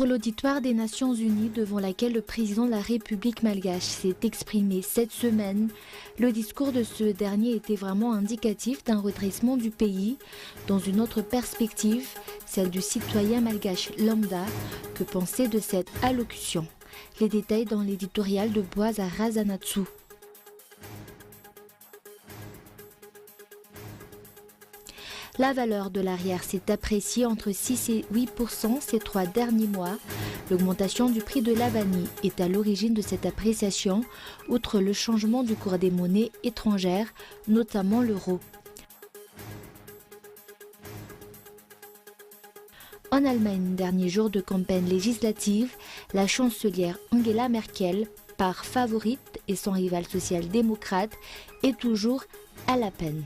Pour l'auditoire des Nations Unies devant laquelle le président de la République malgache s'est exprimé cette semaine, le discours de ce dernier était vraiment indicatif d'un redressement du pays dans une autre perspective, celle du citoyen malgache lambda. Que penser de cette allocution? Les détails dans l'éditorial de Boaz Razanatsu. La valeur de l'arrière s'est appréciée entre 6 et 8% ces 3 derniers mois. L'augmentation du prix de la vanille est à l'origine de cette appréciation, outre le changement du cours des monnaies étrangères, notamment l'euro. En Allemagne, dernier jour de campagne législative, la chancelière Angela Merkel, par favorite et son rival social-démocrate, est toujours à la peine.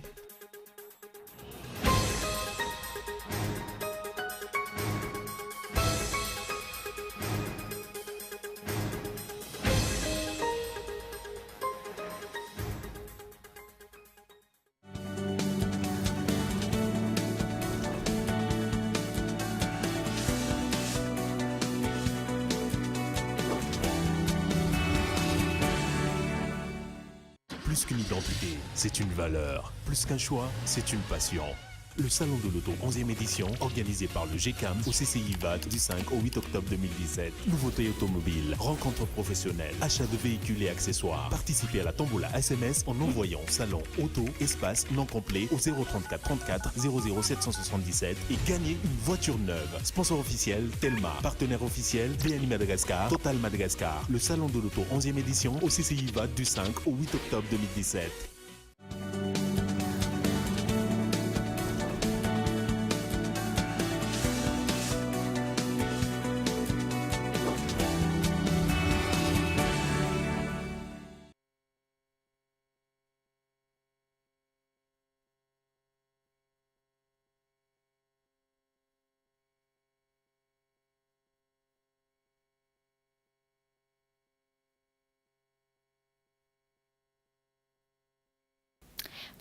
Plus qu'une identité, c'est une valeur. Plus qu'un choix, c'est une passion. Le Salon de l'Auto 11e édition, organisé par le GCAM au CCI VAT du 5 au 8 octobre 2017. Nouveautés automobiles, rencontres professionnelles, achats de véhicules et accessoires. Participez à la tombola SMS en envoyant Salon Auto Espace non complet au 034 34 00 777 et gagnez une voiture neuve. Sponsor officiel Telma, partenaire officiel BNI Madagascar, Total Madagascar. Le Salon de l'Auto 11e édition au CCI VAT du 5 au 8 octobre 2017.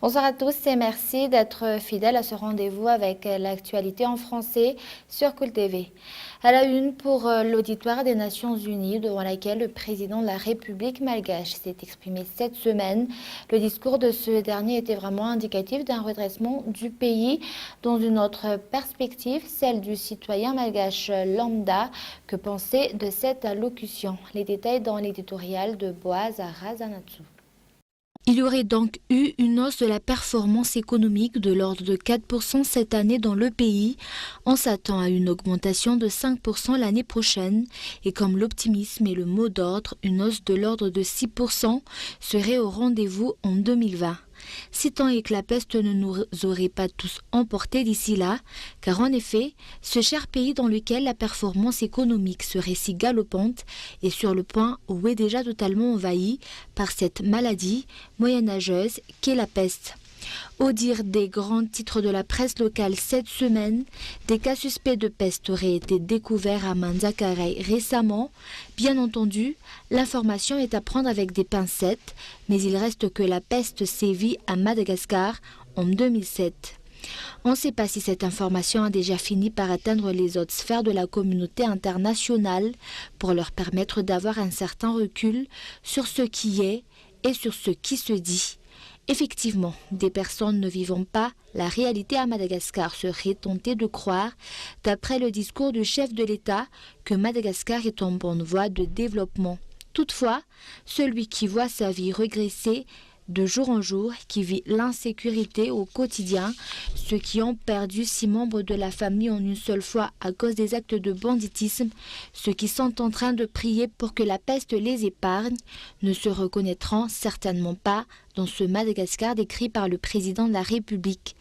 Bonsoir à tous et merci d'être fidèles à ce rendez-vous avec l'actualité en français sur Cool TV. À la une pour l'auditoire des Nations Unies devant laquelle le président de la République malgache s'est exprimé cette semaine. Le discours de ce dernier était vraiment indicatif d'un redressement du pays dans une autre perspective, celle du citoyen malgache lambda. Que penser de cette allocution? Les détails dans l'éditorial de Boaz Razanatsu. Il y aurait donc eu une hausse de la performance économique de l'ordre de 4% cette année dans le pays. On s'attend à une augmentation de 5% l'année prochaine. Et comme l'optimisme est le mot d'ordre, une hausse de l'ordre de 6% serait au rendez-vous en 2020. Si tant est que la peste ne nous aurait pas tous emportés d'ici là, car en effet, ce cher pays dans lequel la performance économique serait si galopante est sur le point ou est déjà totalement envahi par cette maladie moyenâgeuse qu'est la peste. Au dire des grands titres de la presse locale cette semaine, des cas suspects de peste auraient été découverts à Manzakaray récemment. Bien entendu, l'information est à prendre avec des pincettes, mais il reste que la peste sévit à Madagascar en 2007. On ne sait pas si cette information a déjà fini par atteindre les autres sphères de la communauté internationale pour leur permettre d'avoir un certain recul sur ce qui est et sur ce qui se dit. Effectivement, des personnes ne vivant pas la réalité à Madagascar seraient tentées de croire, d'après le discours du chef de l'État, que Madagascar est en bonne voie de développement. Toutefois, celui qui voit sa vie régresser de jour en jour, qui vit l'insécurité au quotidien, ceux qui ont perdu 6 membres de la famille en une seule fois à cause des actes de banditisme, ceux qui sont en train de prier pour que la peste les épargne, ne se reconnaîtront certainement pas dans ce Madagascar décrit par le président de la République.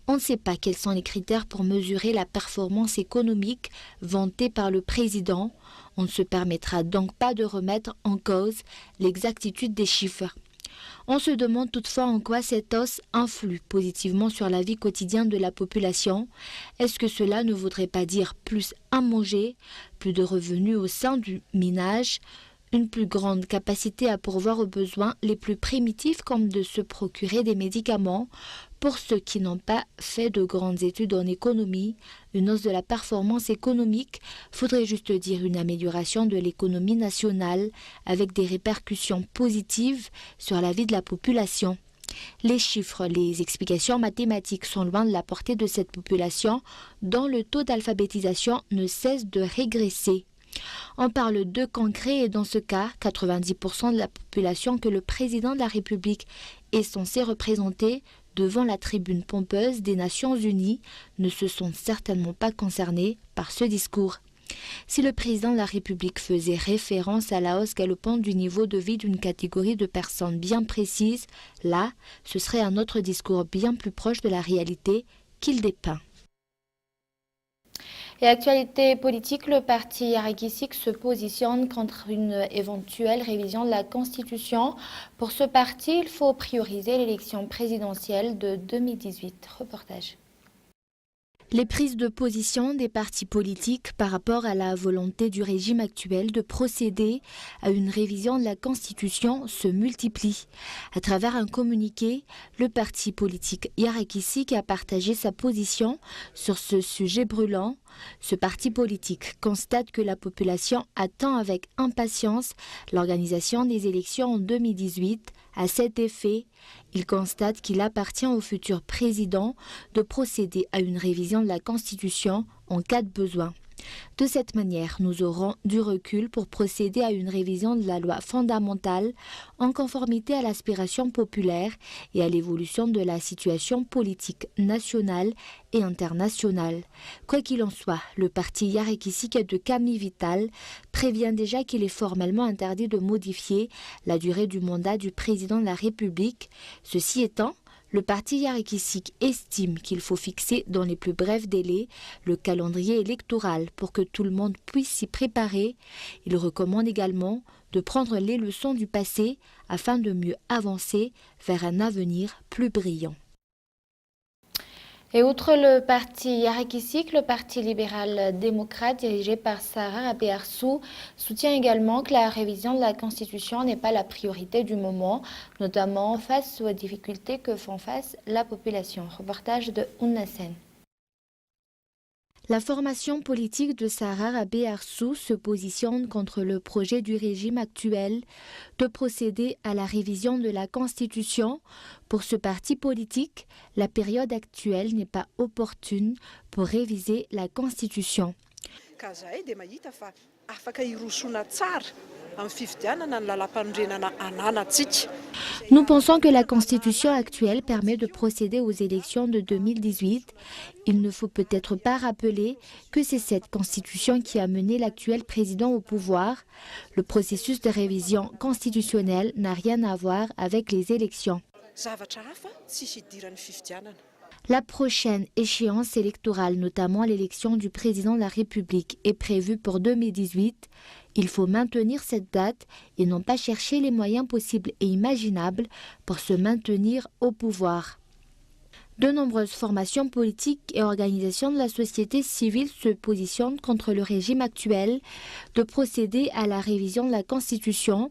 On ne sait pas quels sont les critères pour mesurer la performance économique vantée par le président. On ne se permettra donc pas de remettre en cause l'exactitude des chiffres. On se demande toutefois en quoi cette hausse influe positivement sur la vie quotidienne de la population. Est-ce que cela ne voudrait pas dire plus à manger, plus de revenus au sein du ménage, une plus grande capacité à pourvoir aux besoins les plus primitifs comme de se procurer des médicaments Pour ceux qui n'ont pas fait de grandes études en économie, une hausse de la performance économique faudrait juste dire une amélioration de l'économie nationale avec des répercussions positives sur la vie de la population. Les chiffres, les explications mathématiques sont loin de la portée de cette population dont le taux d'alphabétisation ne cesse de régresser. On parle de concret et dans ce cas, 90% de la population que le président de la République est censé représenter devant la tribune pompeuse des Nations Unies ne se sont certainement pas concernés par ce discours. Si le président de la République faisait référence à la hausse galopante du niveau de vie d'une catégorie de personnes bien précise, là, ce serait un autre discours bien plus proche de la réalité qu'il dépeint. Et actualité politique, le parti Yarekisik se positionne contre une éventuelle révision de la Constitution. Pour ce parti, il faut prioriser l'élection présidentielle de 2018. Reportage. Les prises de position des partis politiques par rapport à la volonté du régime actuel de procéder à une révision de la Constitution se multiplient. À travers un communiqué, le parti politique Yarekisik a partagé sa position sur ce sujet brûlant. Ce parti politique constate que la population attend avec impatience l'organisation des élections en 2018. À cet effet, il constate qu'il appartient au futur président de procéder à une révision de la Constitution en cas de besoin. De cette manière, nous aurons du recul pour procéder à une révision de la loi fondamentale en conformité à l'aspiration populaire et à l'évolution de la situation politique nationale et internationale. Quoi qu'il en soit, le parti Yarekisik de Camille Vital prévient déjà qu'il est formellement interdit de modifier la durée du mandat du président de la République. Ceci étant, le parti Yarekisik estime qu'il faut fixer dans les plus brefs délais le calendrier électoral pour que tout le monde puisse s'y préparer. Il recommande également de prendre les leçons du passé afin de mieux avancer vers un avenir plus brillant. Et outre le parti Yarekisik, le parti libéral-démocrate dirigé par Sarah Abearsou soutient également que la révision de la Constitution n'est pas la priorité du moment, notamment face aux difficultés que font face la population. Reportage de Ounassen. La formation politique de Sarah Abearsou se positionne contre le projet du régime actuel de procéder à la révision de la Constitution. Pour ce parti politique, la période actuelle n'est pas opportune pour réviser la Constitution. Nous pensons que la Constitution actuelle permet de procéder aux élections de 2018. Il ne faut peut-être pas rappeler que c'est cette Constitution qui a mené l'actuel président au pouvoir. Le processus de révision constitutionnelle n'a rien à voir avec les élections. La prochaine échéance électorale, notamment l'élection du président de la République, est prévue pour 2018. Il faut maintenir cette date et non pas chercher les moyens possibles et imaginables pour se maintenir au pouvoir. De nombreuses formations politiques et organisations de la société civile se positionnent contre le régime actuel de procéder à la révision de la Constitution.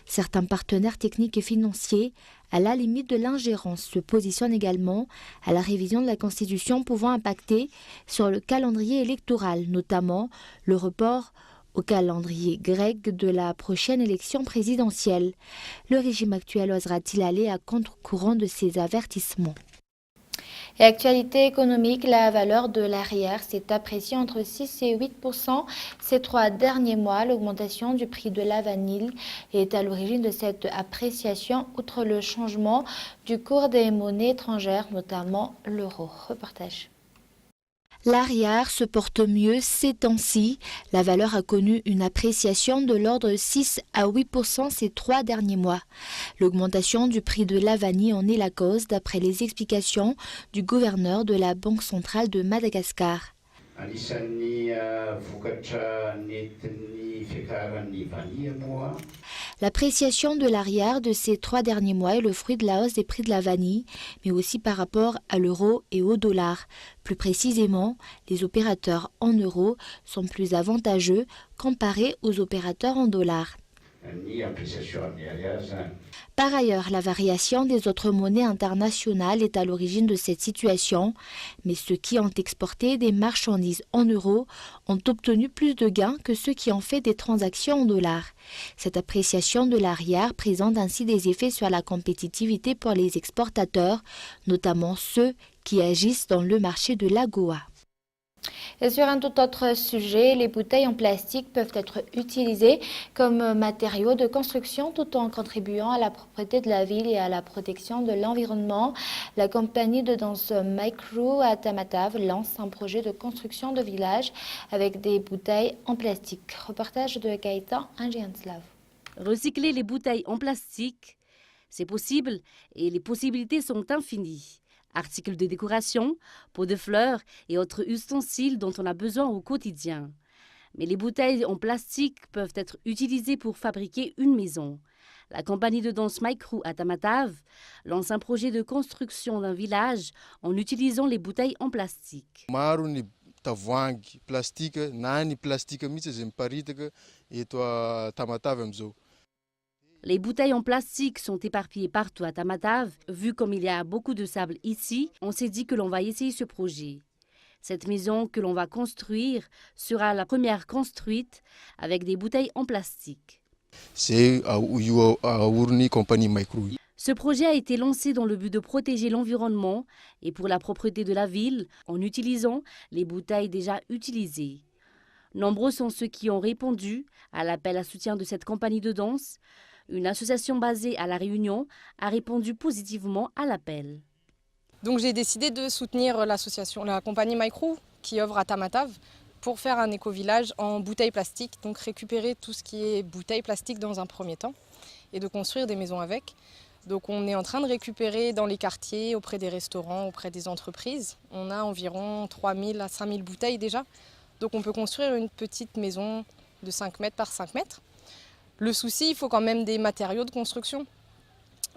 Certains partenaires techniques et financiers, à la limite de l'ingérence, se positionnent également à la révision de la Constitution pouvant impacter sur le calendrier électoral, notamment le report au calendrier grec de la prochaine élection présidentielle. Le régime actuel osera-t-il aller à contre-courant de ces avertissements ? Et actualité économique, la valeur de l'arrière s'est appréciée entre 6 et 8% ces 3 derniers mois. L'augmentation du prix de la vanille est à l'origine de cette appréciation, outre le changement du cours des monnaies étrangères, notamment l'euro. Reportage. L'arrière se porte mieux ces temps-ci. La valeur a connu une appréciation de l'ordre de 6 à 8% ces 3 derniers mois. L'augmentation du prix de la vanille en est la cause, d'après les explications du gouverneur de la Banque centrale de Madagascar. L'appréciation de l'arrière de ces 3 derniers mois est le fruit de la hausse des prix de la vanille, mais aussi par rapport à l'euro et au dollar. Plus précisément, les opérateurs en euros sont plus avantageux comparés aux opérateurs en dollars. Par ailleurs, la variation des autres monnaies internationales est à l'origine de cette situation, mais ceux qui ont exporté des marchandises en euros ont obtenu plus de gains que ceux qui ont fait des transactions en dollars. Cette appréciation de l'arrière présente ainsi des effets sur la compétitivité pour les exportateurs, notamment ceux qui agissent dans le marché de l'AGOA. Et sur un tout autre sujet, les bouteilles en plastique peuvent être utilisées comme matériaux de construction tout en contribuant à la propreté de la ville et à la protection de l'environnement. La compagnie de danse MyCrew à Tamatave lance un projet de construction de village avec des bouteilles en plastique. Reportage de Gaëtan Angianslav. Recycler les bouteilles en plastique, c'est possible et les possibilités sont infinies. Articles de décoration, pots de fleurs et autres ustensiles dont on a besoin au quotidien. Mais les bouteilles en plastique peuvent être utilisées pour fabriquer une maison. La compagnie de danse MyCrew à Tamatave lance un projet de construction d'un village en utilisant les bouteilles en plastique. Les bouteilles en plastique sont éparpillées partout à Tamatave. Vu comme il y a beaucoup de sable ici, on s'est dit que l'on va essayer ce projet. Cette maison que l'on va construire sera la première construite avec des bouteilles en plastique. Ce projet a été lancé dans le but de protéger l'environnement et pour la propreté de la ville en utilisant les bouteilles déjà utilisées. Nombreux sont ceux qui ont répondu à l'appel à soutien de cette compagnie de danse. Une association basée à La Réunion a répondu positivement à l'appel. Donc j'ai décidé de soutenir l'association, la compagnie MyCrew qui œuvre à Tamatave pour faire un éco-village en bouteilles plastiques, donc récupérer tout ce qui est bouteilles plastiques dans un premier temps et de construire des maisons avec. Donc on est en train de récupérer dans les quartiers, auprès des restaurants, auprès des entreprises. On a environ 3000 à 5000 bouteilles déjà. Donc on peut construire une petite maison de 5 mètres par 5 mètres. Le souci, il faut quand même des matériaux de construction.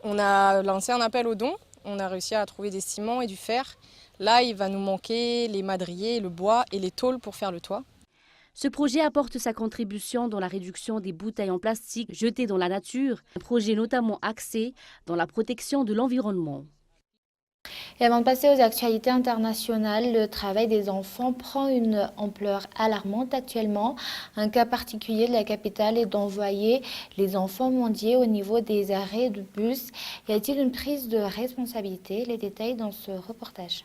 On a lancé un appel aux dons, on a réussi à trouver des ciments et du fer. Là, il va nous manquer les madriers, le bois et les tôles pour faire le toit. Ce projet apporte sa contribution dans la réduction des bouteilles en plastique jetées dans la nature, un projet notamment axé dans la protection de l'environnement. Et avant de passer aux actualités internationales, le travail des enfants prend une ampleur alarmante actuellement. Un cas particulier de la capitale est d'envoyer les enfants mendier au niveau des arrêts de bus. Y a-t-il une prise de responsabilité? Les détails dans ce reportage.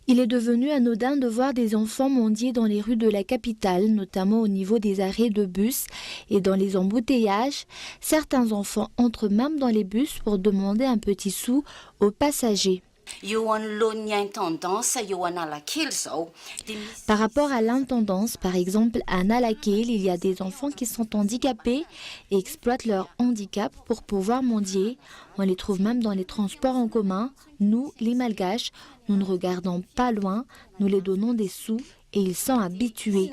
Il est devenu anodin de voir des enfants mendier dans les rues de la capitale, notamment au niveau des arrêts de bus et dans les embouteillages. Certains enfants entrent même dans les bus pour demander un petit sou aux passagers. Par rapport à l'intendance, par exemple à Nalakel, il y a des enfants qui sont handicapés et exploitent leur handicap pour pouvoir mendier. On les trouve même dans les transports en commun. Nous, les Malgaches, nous ne regardons pas loin, nous les donnons des sous et ils sont habitués.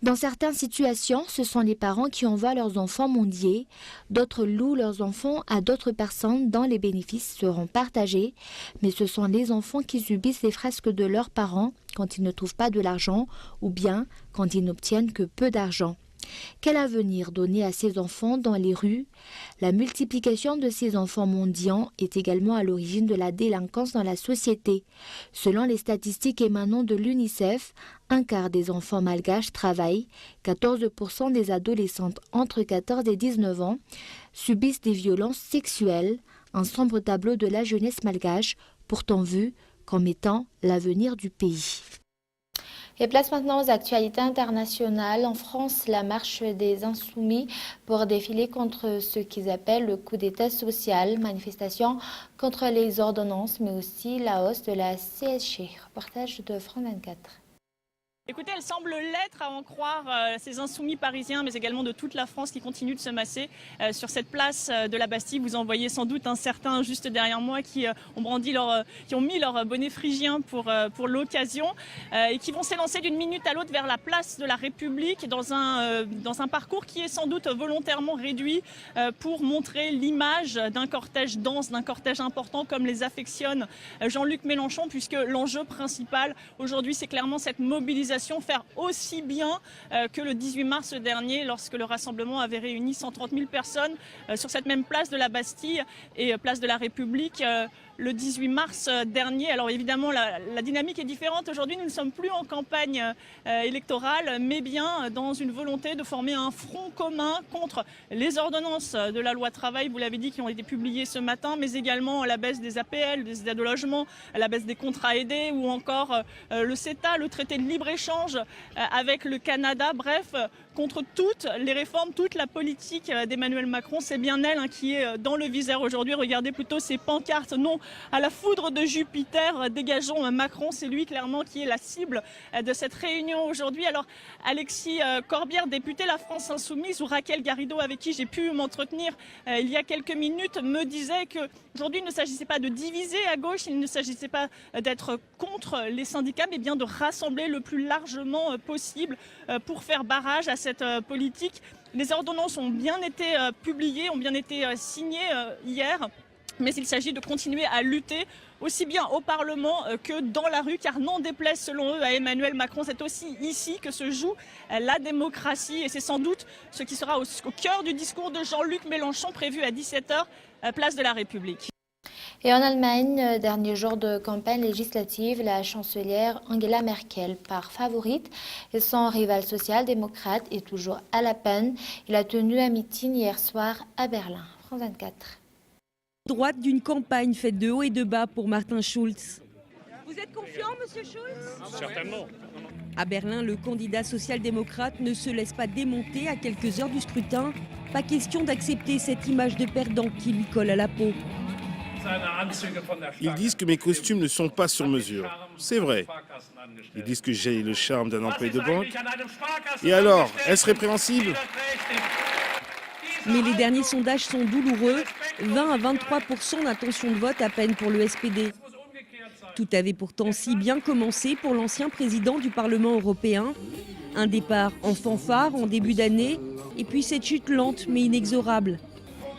Dans certaines situations, ce sont les parents qui envoient leurs enfants mendier. D'autres louent leurs enfants à d'autres personnes dont les bénéfices seront partagés. Mais ce sont les enfants qui subissent les fresques de leurs parents quand ils ne trouvent pas de l'argent ou bien quand ils n'obtiennent que peu d'argent. Quel avenir donner à ces enfants dans les rues? La multiplication de ces enfants mendiants est également à l'origine de la délinquance dans la société. Selon les statistiques émanant de l'UNICEF, un quart des enfants malgaches travaillent, 14% des adolescentes entre 14 et 19 ans subissent des violences sexuelles, un sombre tableau de la jeunesse malgache, pourtant vu comme étant l'avenir du pays. Et place maintenant aux actualités internationales. En France, la marche des Insoumis pour défiler contre ce qu'ils appellent le coup d'État social, manifestation contre les ordonnances, mais aussi la hausse de la CSG. Reportage de France 24. Écoutez, elle semble l'être, à en croire ces insoumis parisiens, mais également de toute la France qui continuent de se masser sur cette place de la Bastille. Vous en voyez sans doute un certain juste derrière moi qui ont mis leur bonnet phrygien pour l'occasion et qui vont s'élancer d'une minute à l'autre vers la place de la République dans un parcours qui est sans doute volontairement réduit pour montrer l'image d'un cortège dense, d'un cortège important comme les affectionne Jean-Luc Mélenchon, puisque l'enjeu principal aujourd'hui c'est clairement cette mobilisation mobilisation faire aussi bien que le 18 mars dernier, lorsque le rassemblement avait réuni 130 000 personnes sur cette même place de la Bastille et place de la République. Le 18 mars dernier. Alors évidemment, la dynamique est différente. Aujourd'hui, nous ne sommes plus en campagne électorale, mais bien dans une volonté de former un front commun contre les ordonnances de la loi travail, vous l'avez dit, qui ont été publiées ce matin, mais également la baisse des APL, des aides au logement, la baisse des contrats aidés ou encore le CETA, le traité de libre-échange avec le Canada. Bref, contre toutes les réformes, toute la politique d'Emmanuel Macron. C'est bien elle qui est dans le viseur aujourd'hui. Regardez plutôt ces pancartes. Non à la foudre de Jupiter, dégageons Macron. C'est lui clairement qui est la cible de cette réunion aujourd'hui. Alors Alexis Corbière, député La France Insoumise, ou Raquel Garrido, avec qui j'ai pu m'entretenir il y a quelques minutes, me disait qu'aujourd'hui il ne s'agissait pas de diviser à gauche, il ne s'agissait pas d'être contre les syndicats, mais bien de rassembler le plus largement possible pour faire barrage à cette politique. Les ordonnances ont bien été publiées, ont bien été signées hier. Mais il s'agit de continuer à lutter aussi bien au Parlement que dans la rue, car n'en déplaise selon eux à Emmanuel Macron, c'est aussi ici que se joue la démocratie. Et c'est sans doute ce qui sera au cœur du discours de Jean-Luc Mélenchon prévu à 17h, place de la République. Et en Allemagne, dernier jour de campagne législative, la chancelière Angela Merkel part favorite et son rival social-démocrate est toujours à la peine. Il a tenu un meeting hier soir à Berlin. France 24. Droite d'une campagne faite de haut et de bas pour Martin Schulz. Vous êtes confiant, monsieur Schulz? Certainement. À Berlin, le candidat social-démocrate ne se laisse pas démonter à quelques heures du scrutin. Pas question d'accepter cette image de perdant qui lui colle à la peau. Ils disent que mes costumes ne sont pas sur mesure. C'est vrai. Ils disent que j'ai le charme d'un employé de banque. Et alors, est-ce répréhensible? Mais les derniers sondages sont douloureux. 20 à 23% d'intention de vote à peine pour le SPD. Tout avait pourtant si bien commencé pour l'ancien président du Parlement européen. Un départ en fanfare en début d'année, et puis cette chute lente mais inexorable.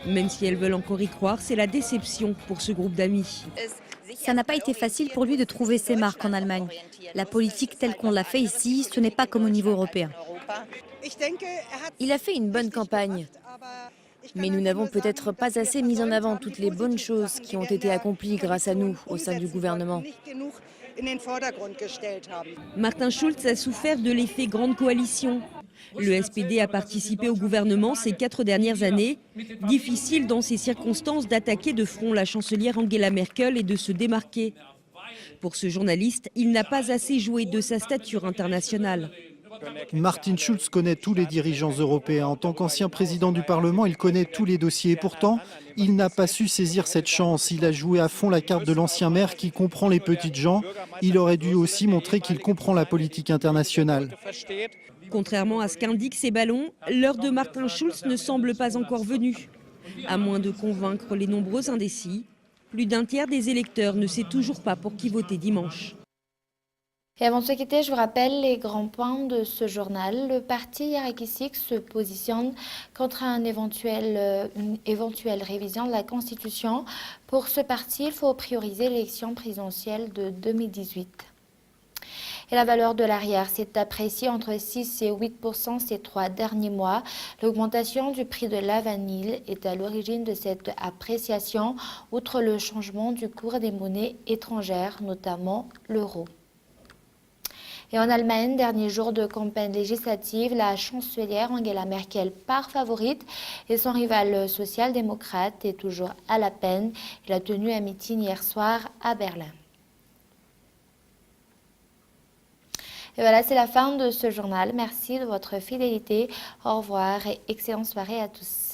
Même si elles veulent encore y croire, c'est la déception pour ce groupe d'amis. Ça n'a pas été facile pour lui de trouver ses marques en Allemagne. La politique telle qu'on l'a fait ici, ce n'est pas comme au niveau européen. Il a fait une bonne campagne. Mais nous n'avons peut-être pas assez mis en avant toutes les bonnes choses qui ont été accomplies grâce à nous au sein du gouvernement. Martin Schulz a souffert de l'effet grande coalition. Le SPD a participé au gouvernement ces 4 dernières années. Difficile dans ces circonstances d'attaquer de front la chancelière Angela Merkel et de se démarquer. Pour ce journaliste, il n'a pas assez joué de sa stature internationale. Martin Schulz connaît tous les dirigeants européens. En tant qu'ancien président du Parlement, il connaît tous les dossiers. Et pourtant, il n'a pas su saisir cette chance. Il a joué à fond la carte de l'ancien maire qui comprend les petites gens. Il aurait dû aussi montrer qu'il comprend la politique internationale. Contrairement à ce qu'indiquent ces ballons, l'heure de Martin Schulz ne semble pas encore venue. À moins de convaincre les nombreux indécis, plus d'un tiers des électeurs ne sait toujours pas pour qui voter dimanche. Et avant de se quitter, je vous rappelle les grands points de ce journal. Le parti Irakisik se positionne contre une éventuelle révision de la Constitution. Pour ce parti, il faut prioriser l'élection présidentielle de 2018. Et la valeur de l'arrière s'est appréciée entre 6 et 8% ces 3 derniers mois. L'augmentation du prix de la vanille est à l'origine de cette appréciation, outre le changement du cours des monnaies étrangères, notamment l'euro. Et en Allemagne, dernier jour de campagne législative, la chancelière Angela Merkel part favorite et son rival social-démocrate est toujours à la peine. Il a tenu un meeting hier soir à Berlin. Et voilà, c'est la fin de ce journal. Merci de votre fidélité. Au revoir et excellente soirée à tous.